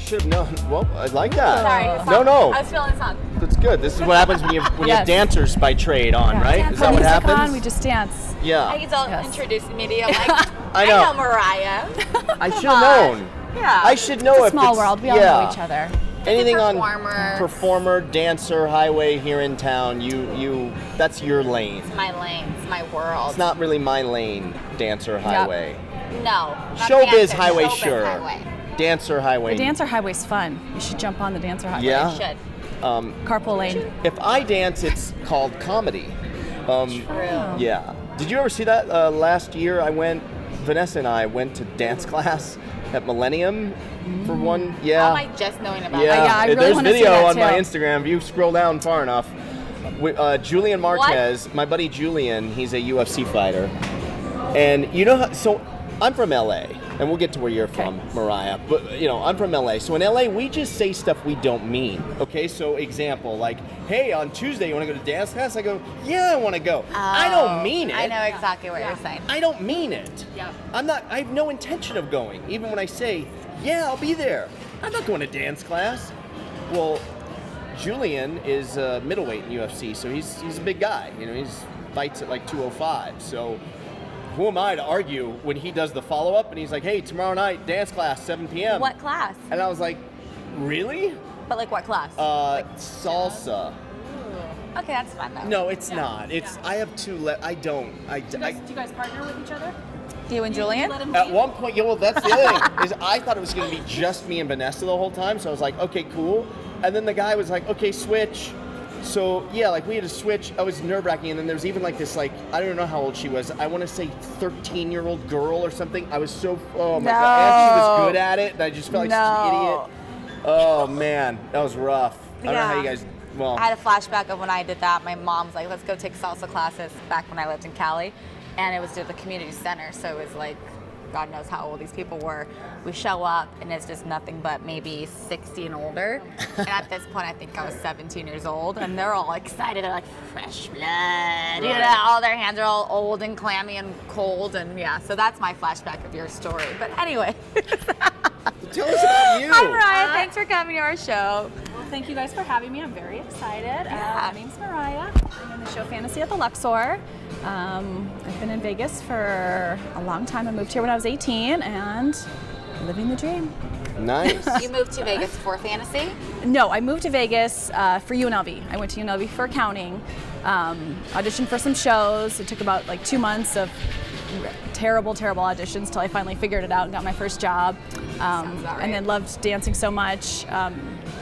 should have known. Well, I like that. Sorry. No. I was feeling the song. That's good. This is what happens when you have dancers by trade on, right? Is that what happens? On, we just dance. Yeah. He's all introducing me to you. I'm like, I know Mariah. I should have known. Yeah. I should know It's a if small world. We all know each other. Anything on performer, dancer, highway here in town, you that's your lane. It's my lane. It's my world. It's not really my lane, dancer, highway. No. Showbiz highway, sure. Highway. Dancer highway. The dancer highway's fun. You should jump on the dancer highway. Yeah. You should. Carpool lane. If I dance, it's called comedy. True. Yeah. Did you ever see that last year? Vanessa and I went to dance class at Millennium for one. Yeah. How am I just knowing about Yeah. that? I really There's wanna see video that on too. my Instagram. If you scroll down far enough, Julian Marquez, my buddy Julian, he's a UFC fighter, and you know how, so I'm from LA. And we'll get to where you're from, Mariah. But, I'm from LA. So in LA, we just say stuff we don't mean. Okay, so example, like, hey, on Tuesday, you want to go to dance class? I go, yeah, I want to go. I don't mean it. I know exactly what you're saying. I don't mean it. Yeah. I have no intention of going. Even when I say, yeah, I'll be there. I'm not going to dance class. Well, Julian is middleweight in UFC, so he's a big guy. He's fights at like 205. So who am I to argue when he does the follow-up and he's like, hey, tomorrow night, dance class, 7 p.m. What class? And I was like, really? But like what class? Salsa. Ooh. Okay, that's fun though. No, it's not. I have two. I don't. Do you guys partner with each other? You and Julian? At one point, that's the other thing, is I thought it was going to be just me and Vanessa the whole time, so I was like, okay, cool. And then the guy was like, okay, switch. So, yeah, like we had to switch. I was nerve-wracking, and then there was even like this, like, I don't know how old she was. I want to say 13-year-old girl or something. I was so, oh my God. And she was good at it, and I just felt like such an idiot. Oh, man, that was rough. I don't know how you guys, I had a flashback of when I did that. My mom was like, let's go take salsa classes back when I lived in Cali. And it was to the community center, so it was like, God knows how old these people were. We show up, and it's just nothing but maybe 60 and older. And at this point, I think I was 17 years old, and they're all excited. They're like, fresh blood. Right. All their hands are all old and clammy and cold, and yeah. So that's my flashback of your story. But anyway. Tell us about you. Hi, Mariah. Thanks for coming to our show. Well, thank you guys for having me. I'm very excited. Yeah. My name's Mariah. I'm in the show Fantasy at the Luxor. I've been in Vegas for a long time. I moved here when I was 18 and living the dream. Nice. You moved to Vegas for Fantasy? No, I moved to Vegas for UNLV. I went to UNLV for accounting, auditioned for some shows. It took about like 2 months of terrible auditions till I finally figured it out and got my first job. And then loved dancing so much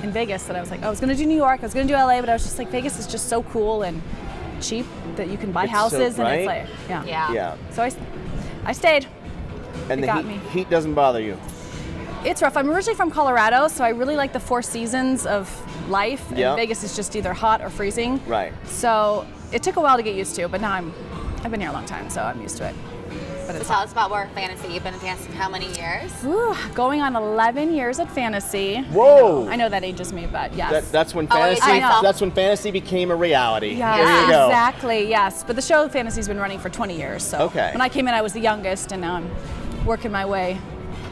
in Vegas that I was like, I was gonna do New York, I was gonna do LA, but I was just like, Vegas is just so cool and cheap that you can buy houses, so, and it's right? like, Yeah. So I stayed. And It the got me. heat doesn't bother you? It's rough. I'm originally from Colorado, so I really like the 4 seasons of life. And Yeah. Vegas is just either hot or freezing. Right. So it took a while to get used to, but now I've been here a long time, so I'm used to it. But So it's tell us about where Fantasy. You've been in Fantasy how many years? Ooh, going on 11 years at Fantasy. Whoa. I know that ages me, but yes. That's when Oh, fantasy. I know. That's when fantasy became a reality. Yes, There you go. exactly, yes. But the show Fantasy's been running for 20 years, so Okay. when I came in I was the youngest, and now I'm working my way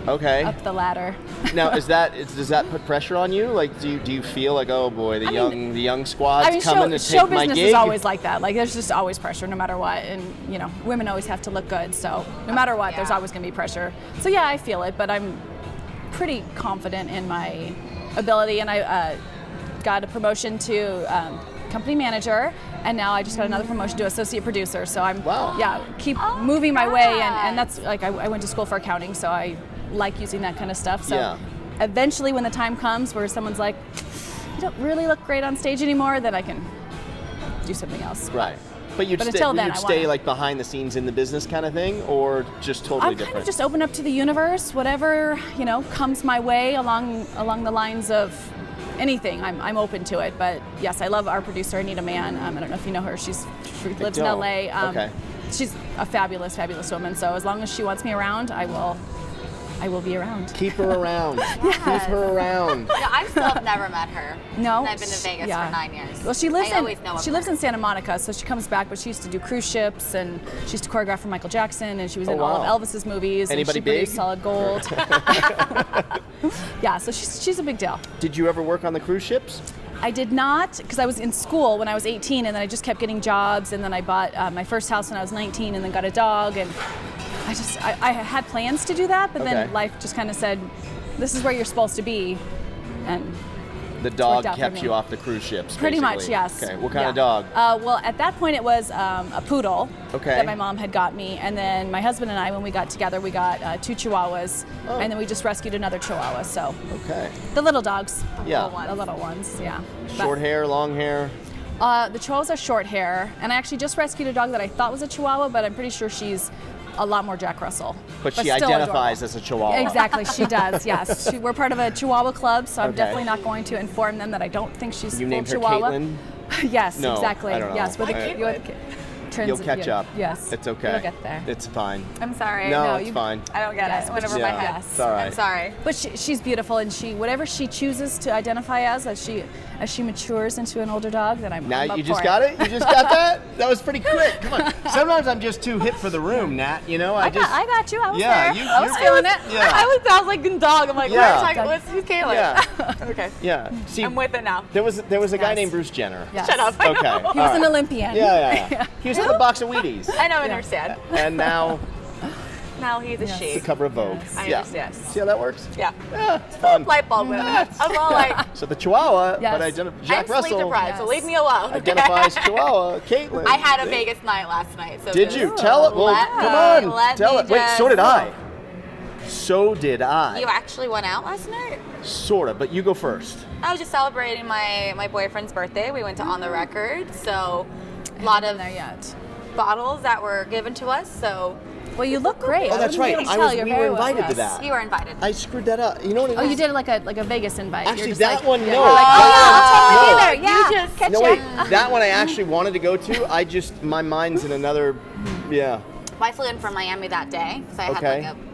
Okay. up the ladder. Now, does that put pressure on you? Like, do you feel like, oh boy, the young squad's coming to show take my business gig? is always like that. Like, there's just always pressure, no matter what. And women always have to look good. So no matter what, there's always going to be pressure. So yeah, I feel it, but I'm pretty confident in my ability. And I got a promotion to company manager, and now I just got another promotion to associate producer. So I'm keep moving my way, and that's like I went to school for accounting, so I like using that kind of stuff. So eventually, when the time comes where someone's like, you don't really look great on stage anymore, then I can do something else. Right. But you'd stay like behind the scenes in the business kind of thing, or just totally different? I'm kind of just open up to the universe, whatever comes my way along the lines of anything. I'm open to it. But yes, I love our producer Anita Mann. I don't know if you know her. She lives in LA. Okay. She's a fabulous woman. So as long as she wants me around, I I will be around. Keep her around. Keep her around. No, I still have never met her. No, And I've been to Vegas yeah. for 9 years. Well, she lives I always know of lives her. in Santa Monica, so she comes back. But she used to do cruise ships, and she used to choreograph for Michael Jackson, and she was in all wow. of Elvis's movies. Anybody and she produced big? Solid Gold. Yeah, so she's a big deal. Did you ever work on the cruise ships? I did not, because I was in school when I was 18, and then I just kept getting jobs, and then I bought my first house when I was 19, and then got a dog, and I had plans to do that, but Okay. then life just kind of said, this is where you're supposed to be, and The dog worked out for kept me. you off the cruise ships, pretty much, basically. yes. Okay, what kind Yeah. of dog? Well, at that point it was a poodle Okay. that my mom had got me, and then my husband and I, when we got together, we got 2 Chihuahuas, Oh. and then we just rescued another Chihuahua, so Okay. the little dogs. Yeah. The little ones, yeah. Short hair, long hair? The Chihuahuas are short hair, and I actually just rescued a dog that I thought was a Chihuahua, but I'm pretty sure she's a lot more Jack Russell. But she still identifies adorable. as a Chihuahua. Exactly, she does, yes. We're part of a Chihuahua club, so I'm Okay. definitely not going to inform them that I don't think she's You full named her Chihuahua. Caitlin? Yes, No, exactly. I don't know. Yes, with Why a You'll catch up. Yes. It's okay. You'll get there. It's fine. I'm sorry. No, No, it's you- fine. I don't get Yes, it. Went over yeah. my head. Yes. It's all right. I'm sorry. But she's beautiful, and whatever she chooses to identify as she matures into an older dog, then I'm Now up you just for got it? You just got that? That was pretty quick. Come on. Sometimes I'm just too hip for the room, Nat. You know, I got you. I was Yeah, there. you- I was you're- feeling it. Yeah. I was like dog. I'm like, Yeah. who's Kayla? Yeah. Okay. Yeah. See, I'm with it now. there was a guy Yes. named Bruce Jenner. Yes. Shut up. I Okay. know. He was an Olympian. Yeah. He was in a box of Wheaties. I know, I understand. And now Now he's a Yes. she. the cover of Vogue. I Yeah. understand. See how that works? Yeah. Yeah, it's fun. Light bulb moment. I'm all like, So the Chihuahua, Yes. but Jack I'm sleep Russell deprived, so Yes. leave me alone. identifies Chihuahua, Caitlin. I had a Vegas night last night. So Did just you? Tell it. Well, let come me- on. let Tell me it. Wait, so just- did I. So did I. You actually went out last night? Sort of, but you go first. I was just celebrating my boyfriend's birthday. We went to On the Record, so a lot of there yet. bottles that were given to us. So Well, you look great. Oh, that's I wouldn't right. be able to I tell. was- You're we very were well- invited to yes. that. you were invited. I screwed that up. You know what it is? Oh, you did it like a Vegas invite. Actually, You're just that like, one, yeah, no. you're like, oh yeah, I'll totally be there. You Yeah, just- catch No, ya. wait. That one I actually wanted to go to. My mind's in another. Yeah. I flew in from Miami that day, so I Okay. had like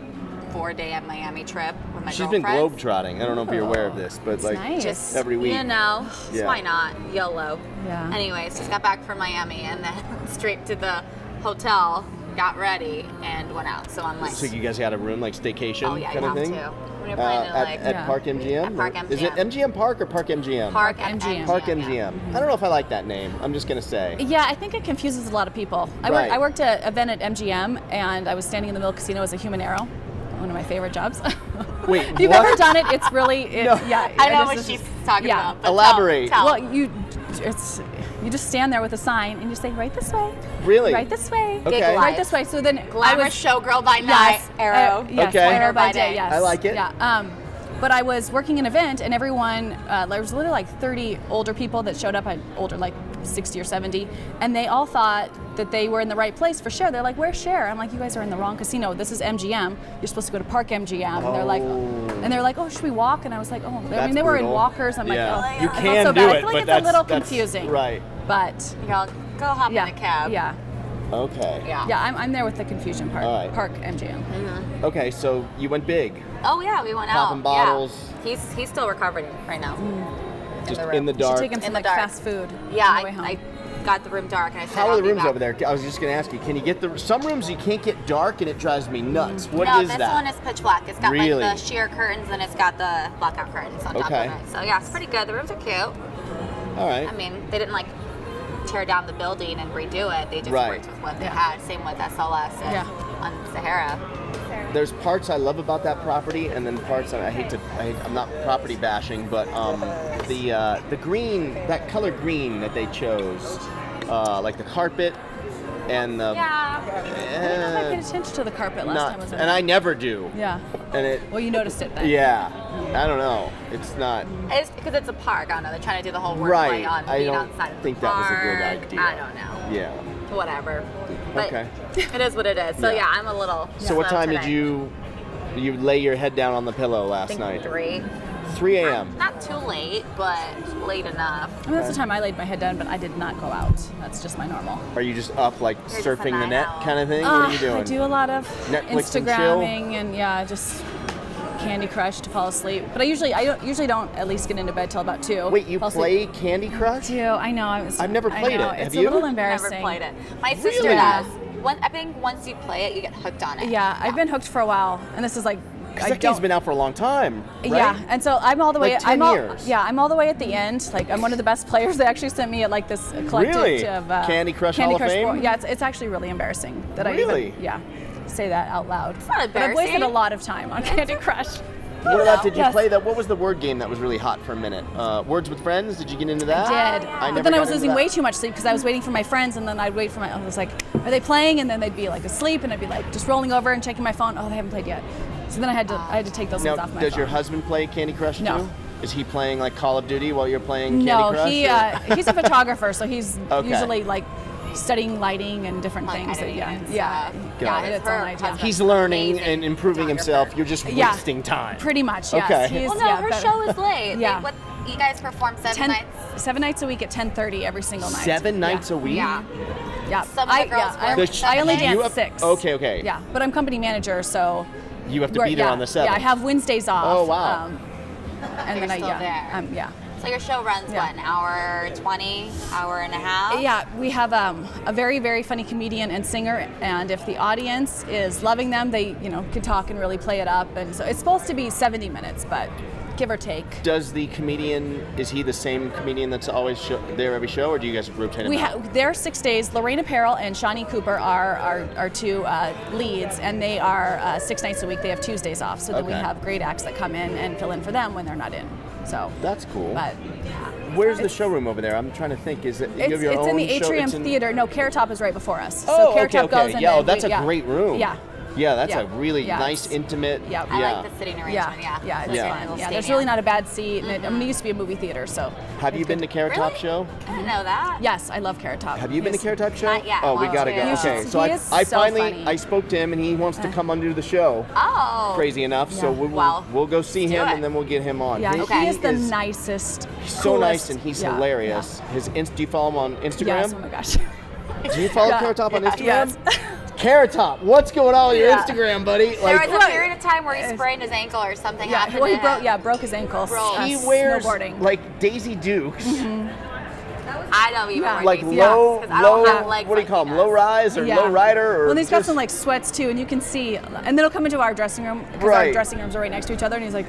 a 4-day Miami trip with my She's been girlfriends. globetrotting. I don't know if you're aware of this, but like nice. Just every week. You know, Yeah. why not? YOLO. Yeah. Anyways, just got back from Miami and then straight to the hotel, got ready, and went out. So I'm like, So you guys had a room like staycation oh yeah, you kind of have thing? to. When you're playing like at Yeah. Park MGM? At Park Is it MGM. MGM Park or Park MGM? Park MGM. Park yeah. MGM. I don't know if I like that name. I'm just gonna say. Yeah, I think it confuses a lot of people. Right. I worked at an event at MGM, and I was standing in the middle casino as a human arrow. One of my favorite jobs. Wait, If you've what? ever done it, it's really, No. yeah. I know it what is- she's talking yeah. about. But Elaborate. Tell. Well, you just stand there with a sign and you say, right this way. Really? Right this way. Okay. Gig Right life. this way. So then Glamour I was showgirl by night, arrow. yes, Okay. arrow by By day. day. Yes. I like it. Yeah. But I was working an event, and everyone, there was literally like 30 older people that showed up, older, like 60 or 70, and they all thought that they were in the right place for Cher. They're like, where's Cher? I'm like, you guys are in the wrong casino. This is MGM. You're supposed to go to Park MGM. And they're like, oh, should we walk? And I was like, oh, I That's mean, they were in brutal. walkers. I'm Yeah. like, oh, You I felt can so do bad. it, I feel like but it's a little that's confusing. right. But You go hop yeah, in the cab. yeah, Okay. Yeah. yeah. I'm there with the confusion part. All right. Park MGM. Okay, so you went big, Oh yeah, we went Popping out. bottles. Yeah. He's still recovering right now. just room. in the You should dark. take him In some the like dark. fast food. Yeah, on the way home. I got the room dark and I said, How are I'll the be rooms back. over there? I was just gonna ask you. Can you get some rooms you can't get dark and it drives me nuts. What no, is this that? one is pitch black. It's got Really? like the sheer curtains and it's got the blackout curtains on top Okay. of it. So yeah, it's pretty good. The rooms are cute. All right. I mean, they didn't like tear down the building and redo it. They just Right. worked with what they Yeah. had. Same with SLS and Yeah. on Sahara. There's parts I love about that property, and then parts I'm not property bashing, but the green, that color green that they chose, like the carpet and the. Yeah. I paid attention to the carpet last time I was in and there. I never do. Yeah. And it. Well, you noticed it then. Yeah. I don't know. It's not. It's because it's a park. I don't know. They're trying to do the whole wordplay Right. on I being don't outside of think the that was a park. good idea. I don't know. Yeah. Whatever. But Okay. it is what it is. So Yeah. yeah, I'm a little. So what slow time today. did you lay your head down on the pillow I last think night? 3. 3 a.m. Not too late, but late enough. I mean, that's the time I laid my head down, but I did not go out. That's just my normal. Are you just up like You're just a surfing the night net owl. kind of thing? What are you doing? I do a lot of Netflix and chill? Instagramming and yeah, just Candy Crush to fall asleep. But I usually don't at least get into bed till about 2. Wait, you Fall play asleep. Candy Crush? I know. I've never played it. Have It's you? a little embarrassing. Never played it. My sister Really? does. I think once you play it, you get hooked on it. Yeah, I've been hooked for a while, and this is like. Because that game's been out for a long time, right? Yeah, and so I'm all the way. Like 10 years. I'm all the way at the end. Like I'm one of the best players. They actually sent me like this collective Really? of Candy Crush Hall of Fame? board. Yeah, it's actually really embarrassing that Really? I even say that out loud. It's not But I've wasted embarrassing. a lot of time on Candy Crush. What about, did you Yes. play that? What was the word game that was really hot for a minute? Words with Friends? Did you get into that? I did. never But then I got was into losing that. way too much sleep because I was waiting for my friends, and then I'd wait for I was like, are they playing? And then they'd be like asleep, and I'd be like just rolling over and checking my phone. Oh, they haven't played yet. So then I had to take those Now, things off my does phone. your husband play Candy Crush No. too? Is he playing like Call of Duty while you're playing Candy No, Crush? he's a photographer, so he's Okay. usually like studying lighting and different Like things. editing and Yeah. stuff. Got it. It's all ideas. He's learning Amazing and improving himself. You're just Yeah. wasting time. Pretty much, yes. Okay. He's, Well, no, her better. show is late. Yeah. You guys perform 7 nights? 7 nights a week at 10:30 every single night. 7 nights a week? Yeah. Yeah. Some of the girls work I only seven dance nights. 6. Okay. Yeah, but I'm company manager, so You have to be there on the 7th. Yeah, I have Wednesdays off. Oh, wow. And then You're still there. yeah. So your show runs, Yeah. what, an hour 20, hour and a half? Yeah, we have a very, very funny comedian and singer, and if the audience is loving them, they can talk and really play it up. And so it's supposed to be 70 minutes, but give or take. Does the comedian, is he the same comedian that's always there every show, or do you guys rotate him out? They're 6 days. Lorraine Apparel and Shawnee Cooper are our two leads, and they are 6 nights a week. They have Tuesdays off, so then we Okay. have great acts that come in and fill in for them when they're not in. So That's cool. But Where's the showroom over there? I'm trying to think. Is it you it's have your own in the show? Atrium It's in- Theater. No, Carrot Top is right before us. Oh, so Carrot okay, Top goes and Yeah, then that's we- a great room. Yeah. Yeah, that's Yeah. a really Yeah, nice, it's- intimate. yeah. I like the sitting arrangement, yeah. Yeah, it's Yeah. fun. Little Yeah, there's stadium. really not a bad seat. And it used to be a movie theater, so. Have you been to Carrot Top Really? show? I didn't know that. Yes, I love Carrot Top. Have you been to Carrot Top show? Not yet. Oh, we Want gotta to. go. You Okay, should- so he I is so finally funny. I spoke to him and he wants to come under the show. Oh. Crazy enough, so Yeah. we'll go see Let's do him it. and then we'll get him on. Yeah, Okay. he is the nicest. He's so coolest- nice and he's yeah, hilarious. Do you follow him on Instagram? Yes, oh my gosh. Do you follow Yeah. Carrot Top on Instagram? Yes. Carrot Top, what's going on with your Yeah. Instagram, buddy? There Like, was a period of time where he sprained his ankle or something Yeah, happened well, he to him. broke his ankle. Broke. he wears snowboarding. like Daisy Dukes, I don't even Yeah. wear like these low, 'cause I don't have low. legs What do you like call he them? does. Low rise or Yeah. low rider? Or Well, he's got just- some like sweats too, and you can see. And then he'll come into our dressing room because Right. our dressing rooms are right next to each other, and he's like,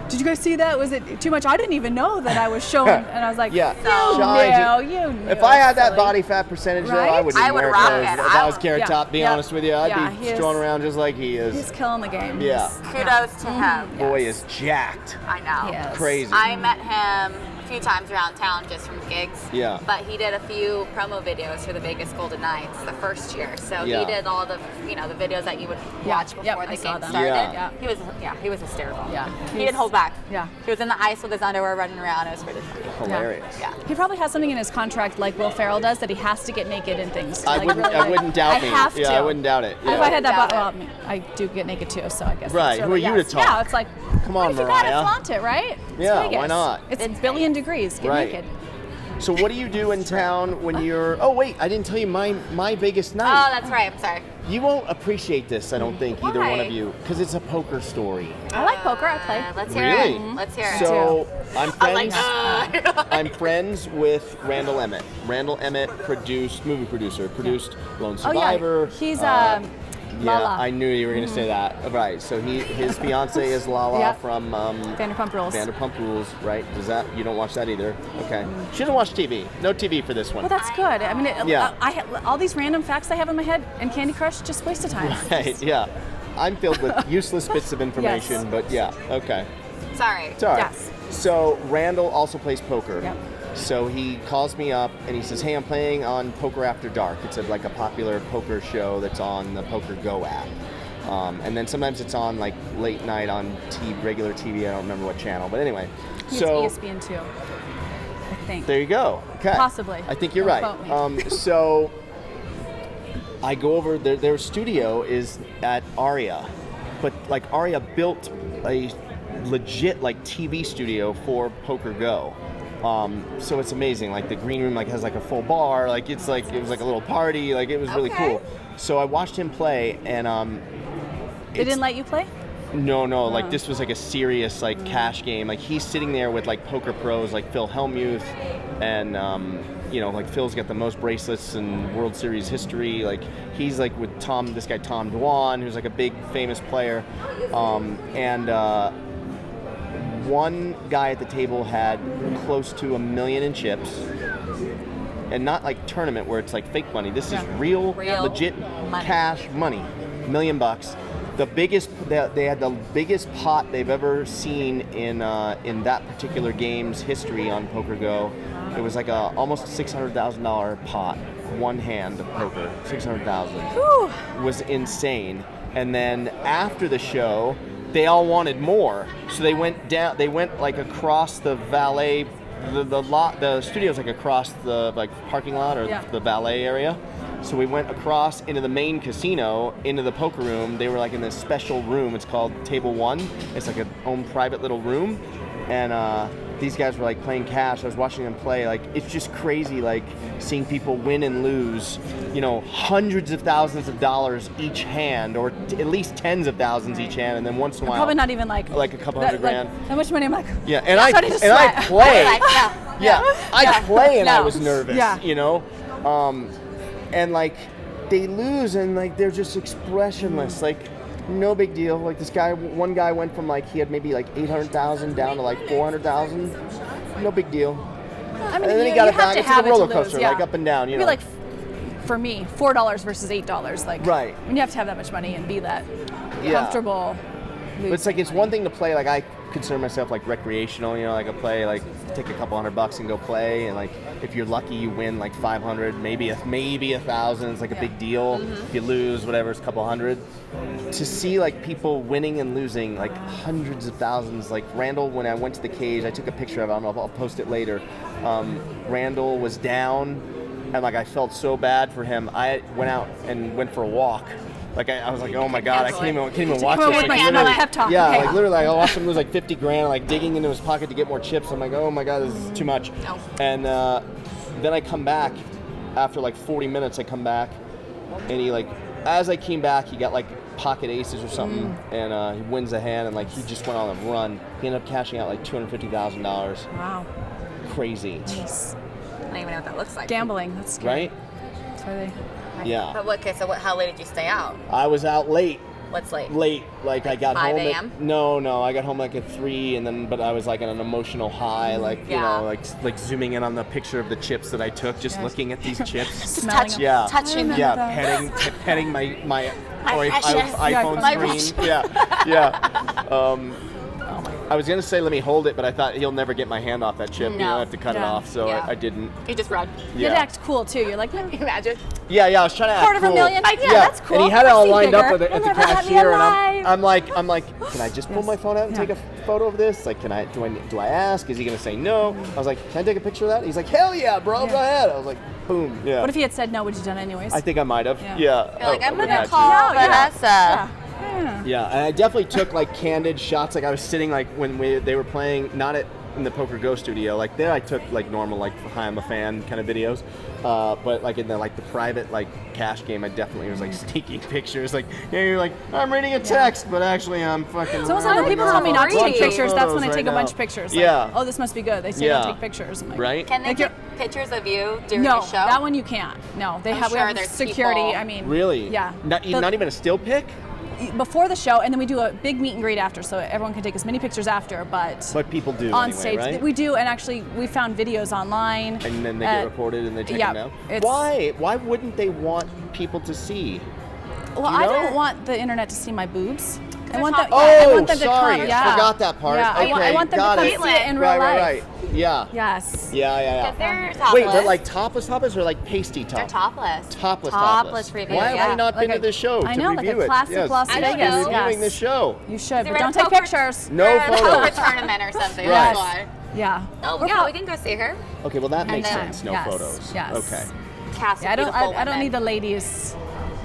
"Did you guys see that? Was it too much? I didn't even know that I was showing." And I was like, Yeah. "You Shy, knew, you knew." If I had that silly." body fat percentage, though, I Right? wouldn't I would wear rock clothes. it. If I was Carrot Yeah. Top, being Yeah. honest with you, I'd Yeah, be he is- strolling around just like he is. He's killing the game. Yeah. Kudos to him. Boy is jacked. I know. Yes. Crazy. I met him a few times around town just from gigs. Yeah. But he did a few promo videos for the Vegas Golden Knights the first year. So Yeah. he did all the the videos that you would Yeah. watch Yep, before I the saw game them. started. Yeah. He was hysterical. Yeah. He didn't hold back. Yeah. He was in the ice with his underwear running around. It was pretty funny. Hilarious. Yeah. He probably has something in his contract like Will Ferrell does that he has to get naked in things. I Like, wouldn't. really, I wouldn't doubt I me. have Yeah, to. I wouldn't doubt it. If I Yeah. had that, Doubt well, it. I mean, I do get naked too, so I guess. Right, that's who are really, you yes. to talk? Yeah, it's like, Come on, if you got it, Mariah. flaunt it, right? It's Yeah, Vegas. why not? It's billion degrees. Get Right. naked. So what do you do in town when you're? Oh wait, I didn't tell you my Vegas night. Oh, that's right. I'm sorry. You won't appreciate this, I don't think, either one Why? of you, because it's a poker story. I like poker. I play. Let's hear Really? it. Let's hear it. So I'm I'm like, friends. I'm friends with Randall Emmett. Randall Emmett movie producer, produced Lone Oh Survivor. yeah, he's Yeah, Lala. I knew you were going to say that. Right. So his fiance is Lala Yeah. from Vanderpump Rules. Vanderpump Rules, right? Does that you don't watch that either? Okay. She doesn't watch TV. No TV for this one. Well, that's good. I mean, Yeah. all these random facts I have in my head and Candy Crush, just waste of time. Right. Yeah. I'm filled with useless bits of information, Yes. but yeah. Okay. Sorry. It's all right. Yes. So Randall also plays poker. Yep. So he calls me up and he says, "Hey, I'm playing on Poker After Dark. It's like a popular poker show that's on the Poker Go app. And then sometimes it's on like late night on regular TV. I don't remember what channel, but anyway. He's So ESPN too, I think. there you go. Okay. Possibly. I think you're Don't right. quote me. So I go over their studio is at Aria, but like Aria built a legit like TV studio for Poker Go. So it's amazing. Like the green room like has like a full bar. Like it was like a little party. Like it was really Okay. cool. So I watched him play, and They didn't let you play? No, like this was like a serious like cash game. Like he's sitting there with like poker pros like Phil Hellmuth, and like Phil's got the most bracelets in World Series history. Like he's like with this guy Tom Dwan, who's like a big famous player, and one guy at the table had close to $1 million in chips. And not like tournament where it's like fake money. This is real legit money. Cash money, $1 million. The biggest, they had the biggest pot they've ever seen in that particular game's history on Poker Go. It was like almost $600,000 pot, one hand of poker, $600,000. Was insane. And then after the show, they all wanted more, so they went down. They went like across the valet. The studio's like across the like parking lot or the valet area. So we went across into the main casino, into the poker room. They were like in this special room. It's called Table 1. It's like a own private little room. And these guys were like playing cash. I was watching them play. Like it's just crazy, like seeing people win and lose, hundreds of thousands of dollars each hand, or at least tens of thousands each hand. And then once in a while, Probably not even like a couple hundred grand. How much money? I'm like, yeah, and I play. I play and I was nervous, and like they lose and like they're just expressionless, like no big deal. Like one guy went from like he had maybe like 800,000 down to like 400,000, no big deal. I mean, and then he got it back. It's a roller coaster, like up and down. Maybe like for me, $4 versus $8, like right. When you have to have that much money and be that comfortable. But it's like it's one thing to play. Like I consider myself like recreational. Like I play, like take a couple $100 and go play, and like if you're lucky you win like 500, maybe 1,000. It's like a big deal. If you lose, whatever, it's a couple hundred. To see like people winning and losing like hundreds of thousands. Like Randall, when I went to the cage, I took a picture of him. I'll post it later. Randall was down, and like I felt so bad for him. I went out and went for a walk. Like I was like, oh my god, I can't even watch this. Like, pep talk. Yeah, like literally, I watched him lose like 50 grand, like digging into his pocket to get more chips. I'm like, oh my god, this is too much. No. And then I come back after like 40 minutes. I come back, and he like, as I came back, he got like pocket aces or something, and he wins a hand, and like he just went on a run. He ended up cashing out like $250,000. Wow. Crazy. Nice. I don't even know what that looks like. Gambling. That's scary. Right? That's why they. Yeah. But how late did you stay out? I was out late. What's late? Late, like I got 5 home. a.m.? No, I got home like at 3, but I was like on an emotional high, like like zooming in on the picture of the chips that I took, just looking at these chips. Touching them. Petting my precious. iPhone My screen. Yeah. I was gonna say let me hold it, but I thought he'll never get my hand off that chip. No. I have to cut it off, so I didn't. You just run. You had to act cool too. You're like, Imagine. Yeah, I was trying to act cool. $250,000. Yeah, that's cool. And he had it all lined up bigger. at the cashier, and I'm like, can I just pull my phone out and take a photo of this? Like, do I ask? Is he gonna say no? I was like, can I take a picture of that? He's like, hell yeah, bro, go ahead. I was like, boom, yeah. What if he had said no? Would you done it anyways? I think I might have. Yeah. You're like, I'm I gonna had to. call Vanessa. Yeah, and I definitely took like candid shots. Like I was sitting like when they were playing, not in the Poker Go studio. Like there, I took like normal like hi, I'm a fan kind of videos. But like in the private like cash game, I definitely was like sneaking pictures. Like you're like I'm reading a text, but actually I'm fucking. So when people tell me not to take pictures, that's when I take a bunch of pictures. Like, yeah. Oh, this must be good. They say don't take pictures. Like, right. Can they take pictures of you during no, the show? that one you can't. No, we have security. People. I mean, really? Yeah. Not even a still pic. Before the show, and then we do a big meet and greet after, so everyone can take as many pictures after. But people do on anyway, stage, right? we do, and actually we found videos online. And then they get reported and they take them down. Why? Why wouldn't they want people to see? Well, I don't want the internet to see my boobs. I want them. Oh, I want them sorry, to come. I forgot that part. Yeah, okay, I want them to come see it in real life. Right. Yeah. Yes. Yeah. They're topless. Wait, but like topless or like pasty top? They're topless. Topless review. Why have I not been to the show I to know, review like a classic it? Las Yes, Vegas. reviewing this show. You should, They're but don't at a take pictures. No They're at a photos. poker tournament or something. Right. That's why. Yeah. Oh yeah, we can go see her. Okay, well that makes then- sense. No yes, photos. yes. Okay. Cast of Yeah, beautiful I don't women. need the ladies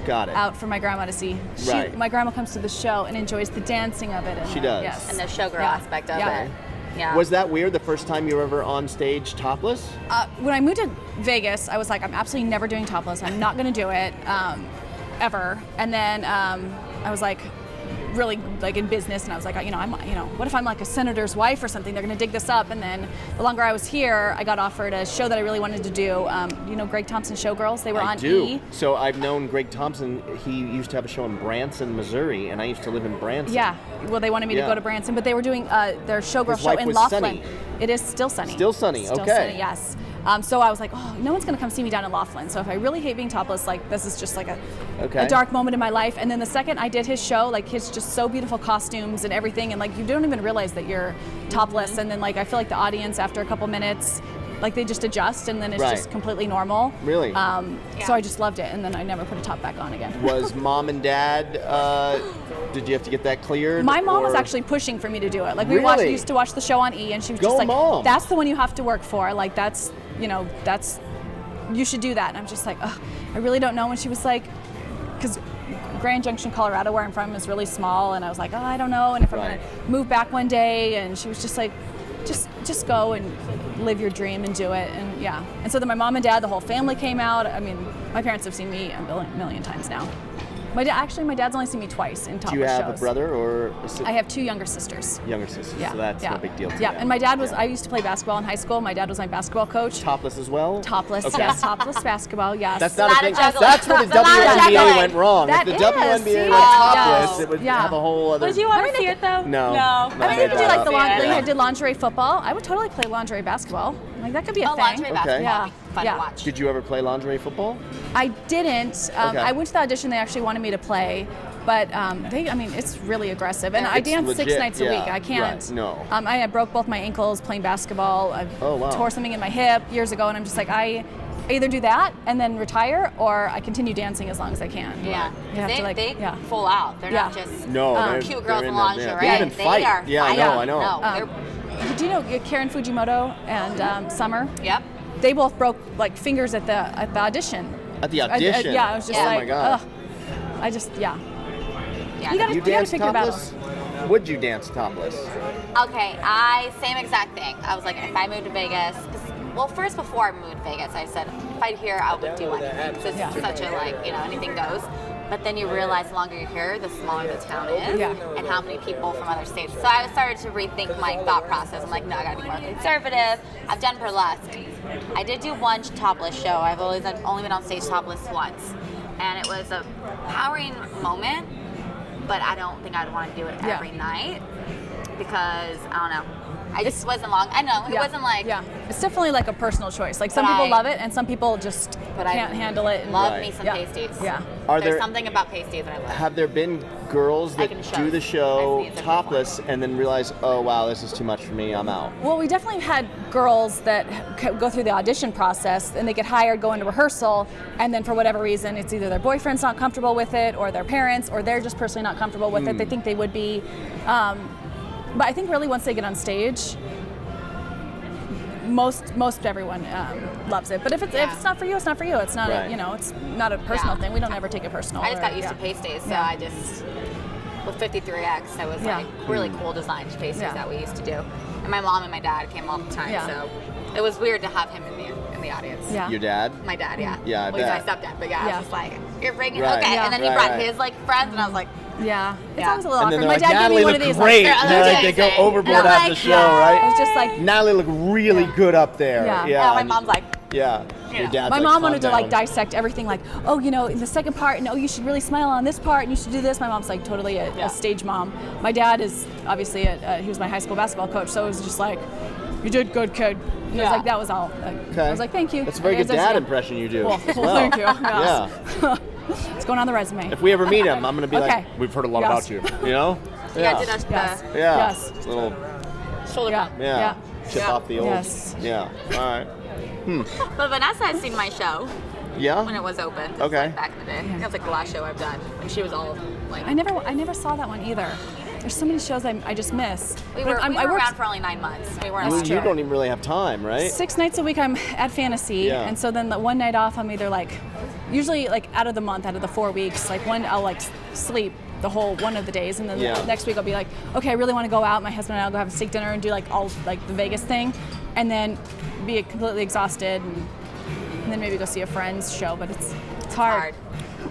Got it. out for my grandma to see. Right. My grandma comes to the show and enjoys the dancing of it. And She does. Yes. And the showgirl Yeah. aspect of Yeah. it. Yeah. Was that weird the first time you were ever on stage topless? When I moved to Vegas, I was like, I'm absolutely never doing topless. I'm not going to do it ever. And then I was like, really like in business, and I was like, what if I'm like a senator's wife or something? They're gonna dig this up. And then the longer I was here, I got offered a show that I really wanted to do. Greg Thompson Showgirls? They were on E! So I've known Greg Thompson. He used to have a show in Branson, Missouri, and I used to live in Branson. Yeah, well, they wanted me to go to Branson, but they were doing their Showgirl show in Laughlin. Sunny. It is still sunny. Still sunny, Still okay. sunny, yes. So I was like, no one's gonna come see me down in Laughlin. So if I really hate being topless, like this is just like a dark moment in my life. And then the second I did his show, like his just so beautiful costumes and everything, and like you don't even realize that you're topless. And then like I feel like the audience after a couple minutes, like they just adjust, and then it's just completely normal. Really? So I just loved it, and then I never put a top back on again. Was mom and dad? Did you have to get that cleared? My mom was actually pushing for me to do it. Like we used to watch the show on E! And she was just like, Mom. "That's the one you have to work for. Like that's you should do that." And I'm just like, ugh, I really don't know. And she was like, because Grand Junction, Colorado, where I'm from, is really small, and I was like, oh, I don't know, and if I'm gonna move back one day. And she was just like, just go and live your dream and do it. And yeah. And so then my mom and dad, the whole family came out. I mean, my parents have seen me a million times now. My dad's only seen me twice in topless shows. Do you have a brother or a sister? I have 2 younger sisters. Younger sisters, Yeah. so that's no big deal to Yeah, you. and my dad was, I used to play basketball in high school. My dad was my basketball coach. Topless as well? Topless, Okay. yes, topless basketball, yes. That's not a thing. juggling. That's where the That's a lot of WNBA juggling. went wrong. That If the is, WNBA see? went topless, Yes. it would Yeah. have a whole other... Would you want to see it though? No. No. I mean, you could do like the laundry. I did lingerie football. I would totally play lingerie basketball. Like that could be a thing. Lingerie basketball. Yeah. would be fun Yeah. to watch. Did you ever play lingerie football? I didn't. Okay. I went to the audition. They actually wanted me to play, but it's really aggressive. And I It's dance 6 legit, nights a week. I can't. Right. No. I broke both my ankles playing basketball. I tore something in my hip years ago, and I'm just like, I either do that and then retire, or I continue dancing as long as I can. Yeah. You have They full out. They're not just they're cute girls in in that- lingerie. They even They fight. are Yeah, I fighting. know. No, Do you know Karen Fujimoto and Summer? yep. They both broke like fingers at the audition. At the audition? Yeah, I was just Oh like, my God. ugh. I just, yeah. Yeah. You gotta You dance figure it out. topless? Would you dance topless? Okay, same exact thing. I was like, if I moved to Vegas, well, first before I moved to Vegas, I said, if I'd here, I would do anything. So it's such a anything goes. But then you realize the longer you're here, the smaller the town is, and how many people from other states. So I started to rethink my thought process. I'm like, no, I gotta be more conservative. I've done burlesque. I did do one topless show. I've only been on stage topless once, and it was a powering moment. But I don't think I'd want to do it every night because I don't know. I just wasn't long. I know it wasn't like. Yeah, it's definitely like a personal choice. Like some people love it, and some people just can't handle it. And love me some pasties. Yeah. There's something about pasties that I love. Have there been girls that do the show I've seen topless and then realize, oh wow, this is too much for me, I'm out? Well, we definitely had girls that go through the audition process and they get hired, go into rehearsal, and then for whatever reason, it's either their boyfriend's not comfortable with it, or their parents, or they're just personally not comfortable with it. They think they would be. But I think really once they get on stage, most everyone loves it. But if it's not for you, it's not for you. It's not it's not a personal thing. We don't ever take it personal. I just got used to pasties, so I just with 53X, that was like really cool designed pasties that we used to do. And my mom and my dad came all the time, so it was weird to have him in the audience. Yeah. Your dad? My dad, yeah. Yeah, I well, he's bet. my stepdad, but I was just like, you're bringing Right. okay. Yeah. And then he brought his friends, and I was like, yeah. It's Yeah. always a little And then awkward. they're My like, dad gave me Natalie one of looked these. great. They're And they're like, they go amazing. overboard And I'm after the like, show, yeah. right? I was just like, Natalie looked really good up there. Yeah. yeah. My and- mom's like, Yeah. Your dad's my like, mom calm wanted to like down. dissect everything, like, oh, in the second part, no, you should really smile on this part, and you should do this. My mom's like totally a stage mom. My dad is obviously he was my high school basketball coach, so it was just like, you did good, kid. It was like, that was all. I was like, thank you. That's a very good dad impression you do. Well, as well. thank you. Yeah. It's going on the resume. If we ever meet him, I'm gonna be Okay. like, we've heard a lot Yes. about you. You know? yeah, did us Yes. the Yeah. Yes. Little. shoulder Yeah. bump. Yeah. Chip Yeah. off the old. Yes. Yeah. All right. But Vanessa had seen my show when Yeah. it was open. It was, Okay. like, back in the day. It was like the last show I've done, and she was all like. I never saw that one either. There's so many shows I just miss. We But were I worked around for only 9 months. We weren't. You, on you don't even really have time, right? 6 nights a week. I'm at Fantasy, Yeah. and so then the one night off, I'm either like, usually like out of the month, out of the 4 weeks, like one I'll like sleep the whole one of the days, and then Yeah. the next week I'll be like, okay, I really want to go out. My husband and I'll go have a steak dinner and do like all like the Vegas thing, and then be completely exhausted, and then maybe go see a friend's show. But it's hard.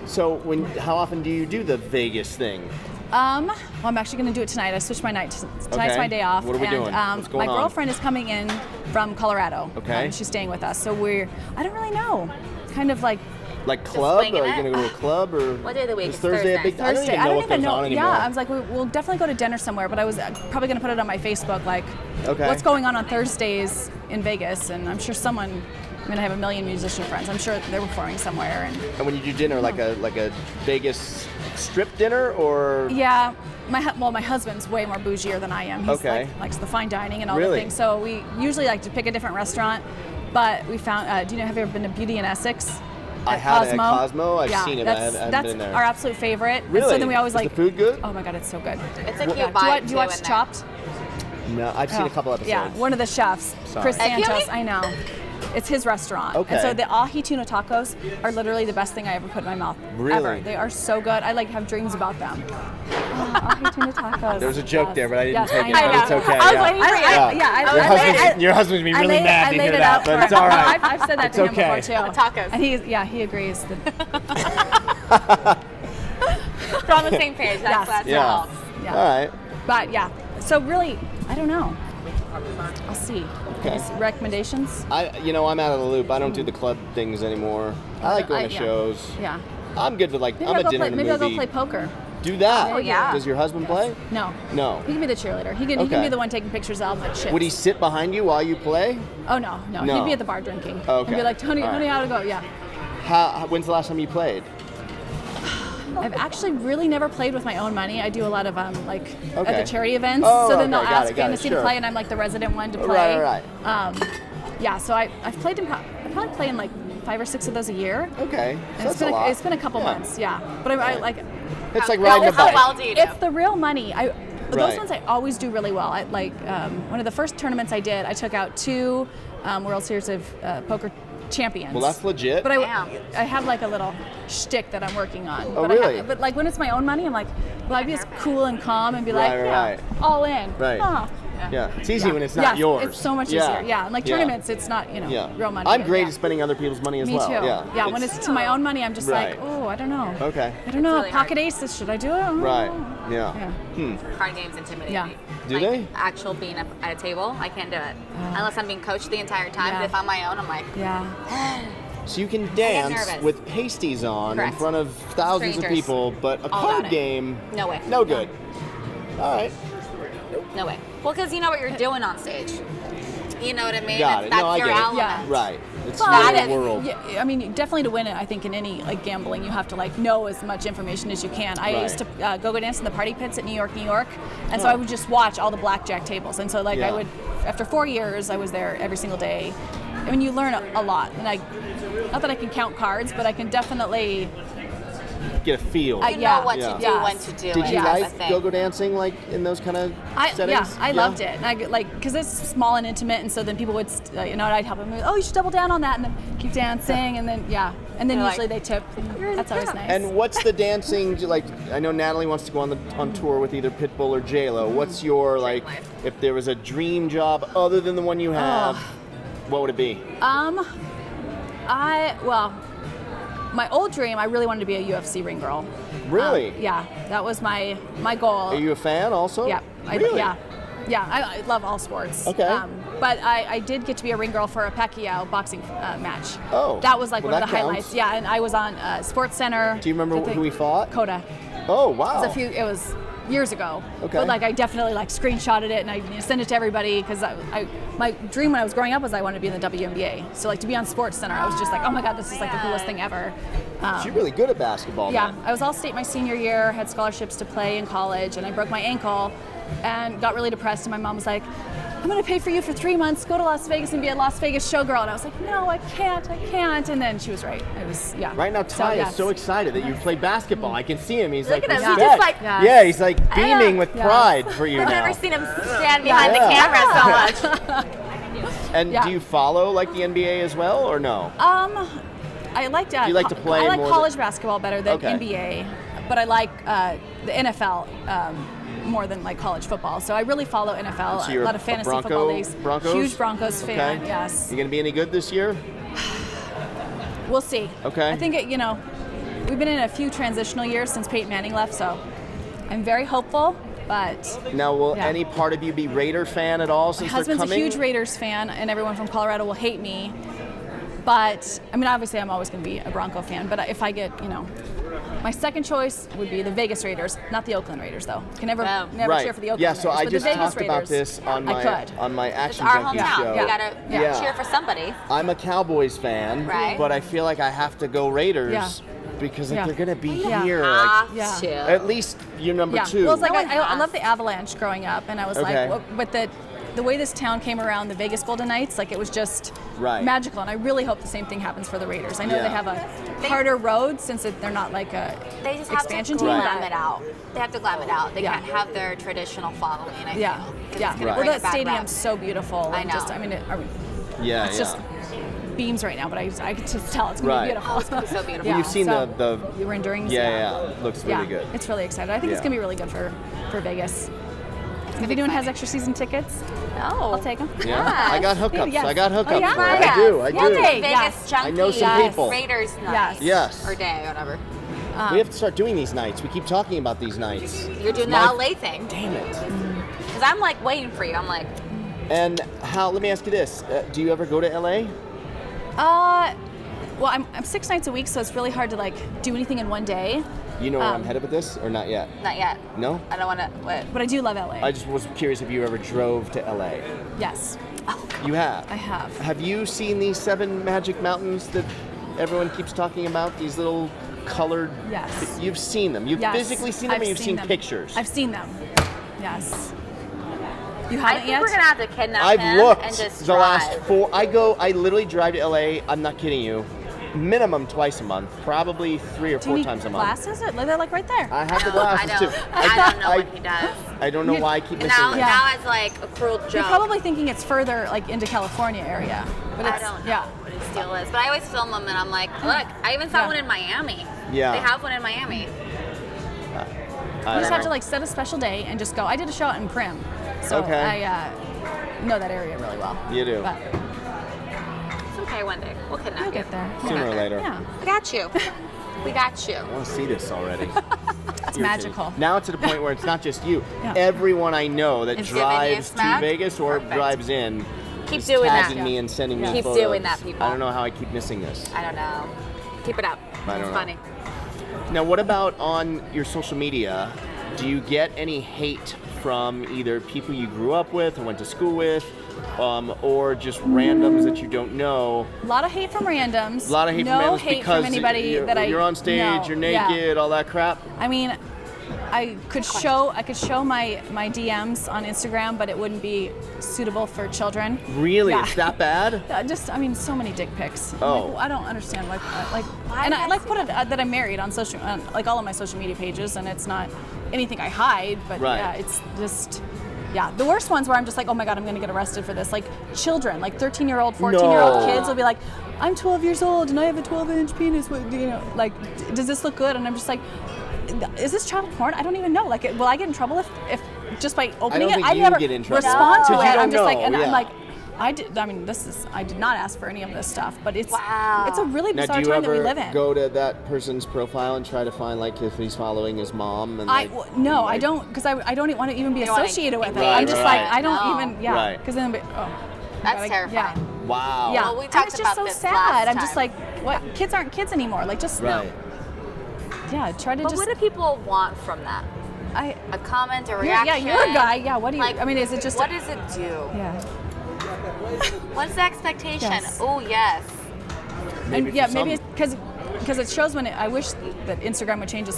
So how often do you do the Vegas thing? Well, I'm actually going to do it tonight. I switched my night. Tonight's Okay. my day off. What are we and, doing? What's going my on? girlfriend is coming in from Colorado. Okay. She's staying with us. So I don't really know. Kind of like Like club? Are you winging it. going to go to a club? Or What day of the week is is Thursday? A Thursday? big, I don't even know what goes on anymore. Yeah, I was like, we'll definitely go to dinner somewhere, but I was probably going to put it on my Facebook, like, Okay. what's going on Thursdays in Vegas? And I'm sure I'm going to have a million musician friends. I'm sure they're performing somewhere. And when you do dinner, like a Vegas strip dinner, or Yeah, my husband's way more bougier than I am. He's Okay. likes the fine dining and all Really? the things. So we usually like to pick a different restaurant. But we found, have you ever been to Beauty in Essex? I At haven't at Cosmo. I've seen it, but I haven't That's been there. our absolute favorite. And Really? so then we always Is like. the food good? Oh my God, it's so good. It's a Yeah. cute vibe. Do you watch Chopped? No, I've seen a couple episodes. Yeah, one of the chefs, Sorry. Chris Excuse Santos. me? I know. It's his restaurant. Okay. And so the ahi tuna tacos are literally the best thing I ever put in my mouth. Really? Ever. They are so good. I like have dreams about them. Ahi tuna tacos. There was a joke Yes. there, but I didn't Yes, take it. I But know. it's okay. I was yeah. waiting for you. Your husband's gonna be really mad to hear that, but it's all right. I've said that It's to him okay. before too. The tacos. And he agrees. We're on the same page. That's what Yeah. helps. Yeah. All right. But yeah, so really, I don't know. I'll see. Okay. Recommendations? I'm out of the loop. I don't do the club things anymore. I like going to yeah. shows. Yeah. I'm good with like Maybe I'm I'll a go dinner play, and a maybe I'll movie. go play poker. Do that. Oh, yeah. Does your husband play? No. No. He can be the cheerleader. He can Okay. be the one taking pictures of all my shit. Would he sit behind you while you play? Oh no. No. He'd be at the bar drinking. Okay. He'd be like, Tony, All right. how to go? Yeah. When's the last time you played? I've actually really never played with my own money. I do a lot of at Okay. the charity events. Oh, so then okay, they'll got ask it, got it, fantasy sure. to play, and I'm like the resident one to play. Right. Yeah. So I've played in. I probably play in like 5 or 6 of those a year. Okay. And So that's a lot. it's been a couple months. Yeah. But I like. It's like riding a How bike. well do you do? It's the real money. Those Right. ones I always do really well. One of the first tournaments I did, I took out 2 World Series of Poker champions. Well, that's legit. But Damn. I have like a little shtick that I'm working on. Oh, but really? But like when it's my own money, I'm like, will I be as cool and calm and be like, Right, yeah, right. all in. Right. Huh. Yeah. It's easy Yeah. when it's not Yes, yours. It's so much easier. Yeah. And like tournaments, it's not Yeah. real money. I'm great Yeah. at spending other people's money as Me well. too. Yeah. When it's to my own money, I'm just Right. like, oh, I don't know. Okay. I don't know. really hard. Pocket aces, should I do it? I don't Right. know. Yeah. Yeah. Card games intimidate Yeah. me. Do they? Actual being at a table, I can't do it. Unless I'm being coached the entire time. Yeah. But if I'm my own, I'm like, Yeah. So you can dance nervous. with pasties on Correct. in front of thousands of Strangers. people, but a All card about it. game, no way. no good. All right. No way. Well, because you know what you're doing on stage. You know what I mean? Got it. That's No, I your get it. element. Yeah. Right. It's Well, not I a mean, world. Yeah, I mean, definitely to win it, I think in any like gambling, you have to like know as much information as you can. I Right. used to go dance in the party pits at New York, and so Oh. I would just watch all the blackjack tables. And so like Yeah. I would, after 4 years, I was there every single day. I mean, you learn a lot, and not that I can count cards, but I can definitely. Get a feel. You Yeah. know what Yeah. to do, Yes. when to do Did it. you That's the like thing. go-go dancing like in those kind of settings? I loved it. And I like because it's small and intimate, and so then people would, and I'd help them. Oh, you should double down on that, and then keep dancing, and then and then They're usually like, they tip. That's always nice. And what's the dancing like? I know Natalie wants to go on tour with either Pitbull or J-Lo. What's your like? life. If there was a dream job other than the one you have, what would it be? My old dream, I really wanted to be a UFC ring girl. Really? Yeah, that was my goal. Are you a fan also? Yeah, Really? I love all sports. Okay. But I did get to be a ring girl for a Pacquiao boxing match. Oh, That was like well, one of that the highlights. counts. Yeah, and I was on Sports Center. Do you remember I think- who he fought? Coda. Oh wow. It was years ago. Okay. But like I definitely like screenshotted it and I sent it to everybody because my dream when I was growing up was I wanted to be in the WNBA. So like to be on Sports Center, I was just like, oh my God, this is like the coolest thing ever. She's really good at basketball. Yeah, then. I was all state my senior year, had scholarships to play in college, and I broke my ankle and got really depressed. And my mom was like, I'm going to pay for you for 3 months, go to Las Vegas and be a Las Vegas showgirl. And I was like, no, I can't. And then she was right. It was, yeah. Right now, Ty yes. is so excited that you play basketball. I can see him. He's Look like, at him. respect. He's just like, Yeah. Yeah, he's like I know. beaming with Yeah. pride for you I've now. never seen him stand behind the Yeah. camera so much. And Yeah. do you follow like the NBA as well, or no? I liked You like to play I like more college basketball better than Okay. NBA, but I like the NFL more than like college football. So I really follow NFL. So you're a lot of fantasy Bronco- football leagues. Broncos? Huge Broncos fan. Okay. Yes. You gonna be any good this year? We'll see. Okay. I think we've been in a few transitional years since Peyton Manning left, so I'm very hopeful, but Now, will Yeah. any part of you be Raider fan at all my since husband's they're a coming? huge Raiders fan, and everyone from Colorado will hate me. But I mean, obviously, I'm always going to be a Bronco fan. But if I get, my second choice would be the Vegas Raiders, not the Oakland Raiders, though. You can never Right. cheer for the Oakland Yeah, Raiders. so I but just the Vegas talked about Raiders, this on I my It's Action our Junkeez hometown. show. We gotta Yeah. cheer for somebody. I'm a Cowboys fan, Right. but I feel like I have to go Raiders Yeah. because Yeah. they're gonna be Yeah. here. Like, Have Yeah. to. at least you're number Yeah. 2. Well, it's like No one I has. love the Avalanche growing up, and I was Okay. like, well, but the way this town came around, the Vegas Golden Knights, like it was just Right. magical, and I really hope the same thing happens for the Raiders. I know Yeah. they have a harder road since they're not like a They just have expansion to team. glam but- it out. They have to glam it out. They Yeah. can't have their traditional following. I Yeah, feel, 'cause yeah. It's gonna Right. bring Well, a that bad stadium's rep. so beautiful. I and know. Just, Yeah, it's yeah. just beams right now, but I could just tell it's gonna Right. be beautiful. Oh, it's gonna be so beautiful. Well, you've seen so the renderings. yeah, looks really Yeah, good. it's really exciting. I think it's Yeah. gonna be really good for Vegas. If anyone has extra season tickets, No. I'll take them. Yeah, I got hookups. Yes. I got hookups. Oh, yeah? for it. Yes. I do. I One do. day, Yes. Vegas Junkeez. I know some people. Raiders night. Yes. Yes. Or day, or whatever. We have to start doing these nights. We keep talking about these nights. You're doing the My- LA thing. Damn it. Because I'm like waiting for you. I'm like, And how? Let me ask you this: do you ever go to LA? Well, I'm 6 nights a week, so it's really hard to like do anything in one day. You know where I'm headed with this, or not yet? not yet. No. I don't want to. What? But I do love LA. I just was curious if you ever drove to LA. Yes, You have. I have. Have you seen these 7 magic mountains that everyone keeps talking about? These little colored. Yes. You've seen them. You've Yes, physically seen them, I've or you've seen them. pictures. I've seen them. Yes. You I haven't think yet? we're gonna have to kidnap I've him looked and just the drive. last 4. I literally drive to LA. I'm not kidding you. Minimum twice a month, probably 3 or Do 4 you need times a month. glasses? They're like right there. I have the I glasses don't. too. I don't know what he does. I don't know why I keep missing Now, them. Yeah. now it's like a cruel joke. You're probably thinking it's further like into California area. But I it's, don't know Yeah. what his deal is, but I always film them and I'm like, look, I even saw Yeah. one in Miami. Yeah. They have one in Miami. I You don't just have know. to like set a special day and just go. I did a show out in Prim, so Okay. I know that area really well. You do. But It's okay, one day. We'll kidnap we'll you. get there. Sooner or later. Yeah. We got you. We got you. I want to see this already. It's magical. Now it's at a point where it's not just you. Yeah. Everyone I know that It's giving you a drives to smack? Vegas or Perfect. drives in Keep is doing that. tagging me and sending me Keep photos. doing that, people. I don't know how I keep missing this. I don't know. Keep it up. I don't It's know. funny. Now, what about on your social media? Do you get any hate from either people you grew up with or went to school with, or just randoms that you don't know? A lot of hate from randoms. A lot of hate no from randoms hate because from anybody you're, you're on stage, know. you're Yeah. naked, all that crap. I mean, I could show my DMs on Instagram, but it wouldn't be suitable for children. Really? Yeah. It's that bad? So many dick pics. I'm Oh. like, I don't understand. Like, Why and did I I like see put it that I'm married on like all of my social media pages, and it's not anything I hide, but Right. yeah, it's just. Yeah, the worst ones where I'm just like, oh my God, I'm gonna get arrested for this. Like children, like 13-year-old, 14-year-old No. kids will be like, I'm 12 years old and I have a 12-inch penis. What, like, does this look good? And I'm just like, is this child porn? I don't even know. Like, will I get in trouble if just by opening don't it? think I you never get in trouble. respond to No. 'Cause it. you don't I'm just like, know, and yeah. I'm like, I did not ask for any of this stuff, but it's Wow. it's a really Now, bizarre do you time that we ever live in. go to that person's profile and try to find like if he's following his mom? And like, No, like- I don't, because I don't want to even be You don't wanna associated with it. engage I'm just with like, it. I don't No. even, Right. because then, That's like, terrifying. Yeah. Wow. Yeah, Well, we and talked it's just about so this sad. last I'm just time. like, what? Kids aren't kids anymore. Like, just Right. yeah, try to But just. what do people want from that? A comment, a Yeah, reaction? you're a guy. Yeah, what do you? Like, I mean, is it just? what does it do? Yeah. What's the expectation? Yes. Oh, yes. Maybe And yeah, for maybe some- because it shows when I wish that Instagram would change it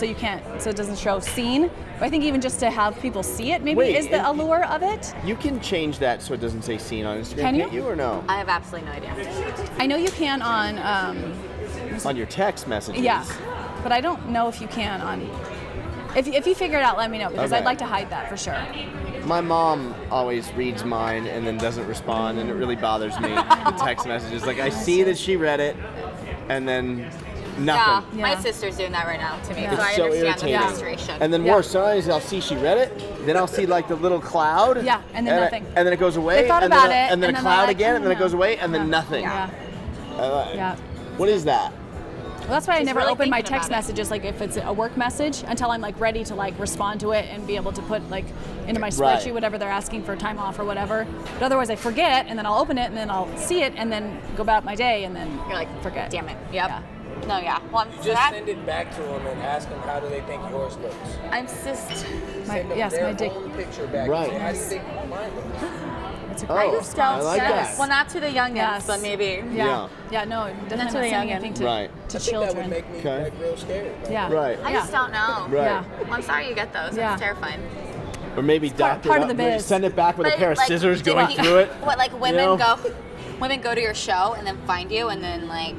so it doesn't show seen. But I think even just to have people see it maybe Wait, is the and- allure of it. You can change that so it doesn't say seen on Instagram. Can Can't you? you or no? I have absolutely no idea. I know you can on. On your text messages. Yeah, but I don't know if you can on. If you figure it out, let me know because Okay. I'd like to hide that for sure. My mom always reads mine and then doesn't respond, and it really bothers me. The text messages, like I see that she read it, and then nothing. Yeah, my Yeah. sister's doing that right now to me, Yeah. so I It's so understand irritating. the frustration. And then Yeah. worse, sometimes I'll see she read it, then I'll see like the little cloud. Yeah, and then nothing. And then it goes away. They thought and about then, it, and then and a then cloud they're like, again, and then it oh, goes away, and then yeah. nothing. Yeah. Uh, Yeah. What is that? Well, that's why I She's never really open my thinking text about it. messages, like if it's a work message, until I'm like ready to like respond to it and be able to put like into my spreadsheet Right. whatever they're asking for time off or whatever. But otherwise I forget, and then I'll open it, and then I'll see it, and then go about my day, and then You're like, forget. damn it. Yep. Yeah. No, yeah. Well, You so just that, send it back to them and ask them how do they think yours looks. I'm just. Send them Yes, their my dick. own picture back. Right. Say, how do you think mine looks? It's a Oh, great Just don't I like send- that. Well, not to the youngins, Yes. but maybe. Yeah. Yeah, no, definitely That's not what I saying am. anything to, Right. to I think that children. would make me Okay. like real scared. Like, Yeah. Right. I just don't know. Right. Yeah. Well, I'm sorry you get those. Yeah. It's terrifying. Or maybe part doctor of up, the biz. send it back with a But, pair of like, scissors did going he- through it. What, like women You know? women go to your show and then find you and then like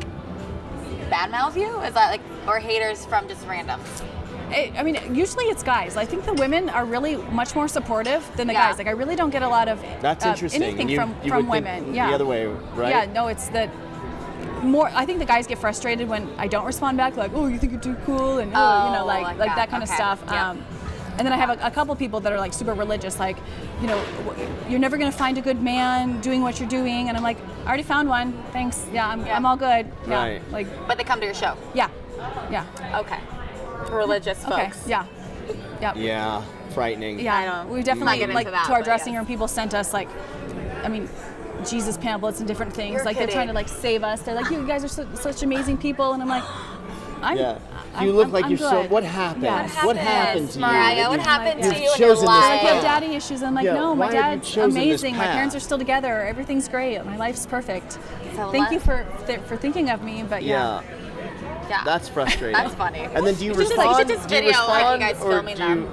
badmouth you? Is that like, or haters from just randoms? I mean, usually it's guys. I think the women are really much more supportive than the Yeah. guys. Like, I really don't get a lot of That's interesting. anything You- from you would think women. Yeah, the other way, right? Yeah, no, it's that more. I think the guys get frustrated when I don't respond back, like, "Oh, you think you're too cool," and Oh, you know, like like that kind of okay. stuff. Yeah. And then I have a couple people that are like super religious, like, you know, you're never gonna find a good man doing what you're doing, and I'm like, I already found one. Thanks. Yeah, I'm all good. Yeah, Right. like, But they come to your show. yeah, yeah. Okay. Religious folks. Okay, yeah, yeah. Yeah. Frightening. Yeah, I don't- we I'm definitely not getting like into that, to our but dressing yes. room. People sent us like, I mean, Jesus pamphlets and different things. You're like they're trying to kidding. like save us. They're like, you guys are such amazing people, and I'm like, Yeah. I'm, You look I'm- like I'm you're so. good. What happened? Yes. What happened to you? Mariah, that what you- happened to you've you in your chosen this life? You have path? daddy issues. I'm like, Yeah, no, why my have you dad's chosen this amazing. My path? parents are still together. Everything's great. My life's perfect. So Thank let- you for thinking of me. But Yeah. Yeah. That's frustrating. That's funny. And then do you You should just- respond? you should just do you video, like, you respond, guys or filming do them. you-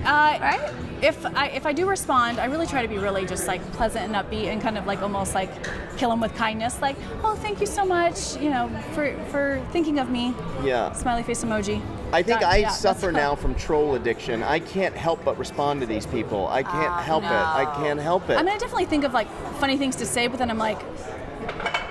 Right? If I do respond, I really try to be really just like pleasant and upbeat and kind of like almost like kill them with kindness. Like, oh, thank you so much, you know, for thinking of me. Yeah. Smiley face emoji. I think Done. I Yeah, suffer that's- now from troll addiction. I can't help but respond to these people. I can't help it. I can't help it. I mean, I definitely think of like funny things to say, but then I'm like,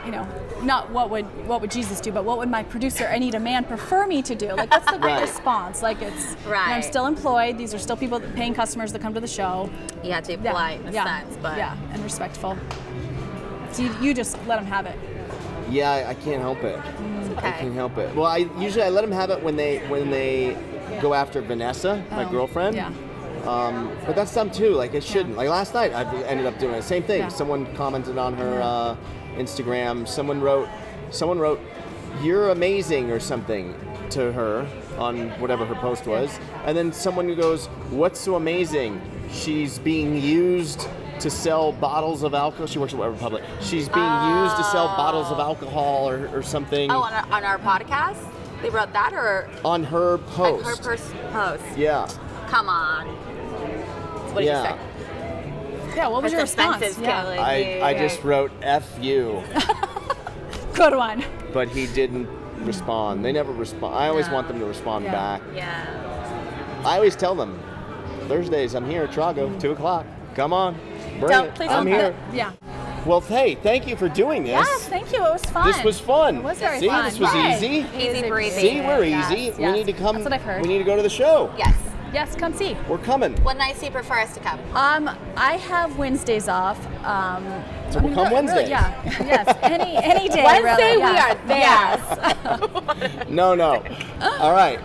you know, not what would Jesus do, but what would my producer Anita Mann prefer me to do? Like, that's the great Right. response. Like, it's you know, I'm Right. still employed. These are still people, paying customers that come to the show. You have to be polite in a sense, but yeah, and respectful. So you just let them have it. Yeah, I can't help it. I okay. can't help it. Well, I usually let them have it when they go after Vanessa, my Oh, girlfriend. yeah. But that's dumb too. Like it shouldn't. Like last night, I ended up doing the same thing. Yeah. Someone commented on her Instagram. Someone wrote, "You're amazing" or something to her on whatever her post was. And then someone goes, "What's so amazing? She's being used to sell bottles of alcohol." She works at Wet Republic. She's being used to sell bottles of alcohol or something Oh, on our podcast? They wrote that or on her like post. her post? Yeah. Come on. What did Yeah. you say? Yeah, what was your That's response? offensive, Yeah. Kelly. I just wrote F you, Good one. but he didn't respond. They never respond. I always want them to respond Yeah. back. Yeah. I always tell them, Thursdays I'm here at Trago, 2 o'clock. Come on, bring Don't- it. please I'm don't- here. Yeah. Well, hey, thank you for doing this. Yes, thank you. It was fun. This was fun. It was very See, fun. this was Yay. easy. Easy breezy. See, we're Yes, easy. yes. We need to come. That's what I've heard. We need to go to the show. Yes. Yes, come see. We're coming. What nights do you prefer us to come? I have Wednesdays off. So we'll come Wednesdays. Yeah. Yes. Any day. Wednesday really. we Yes. are there. Yes. No. All right.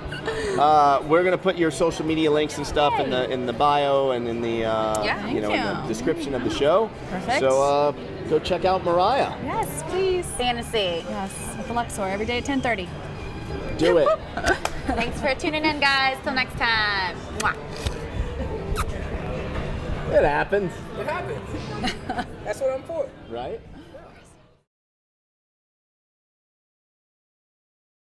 We're gonna put your social media links and stuff in the bio and in the Thank in the you. description of the show. Perfect. So go check out Mariah. Yes, please. Fantasy. Yes, at the Luxor every day at 10:30. Do it. Thanks for tuning in, guys. Till next time. Mwah. It happens, It happens. That's what I'm for. right?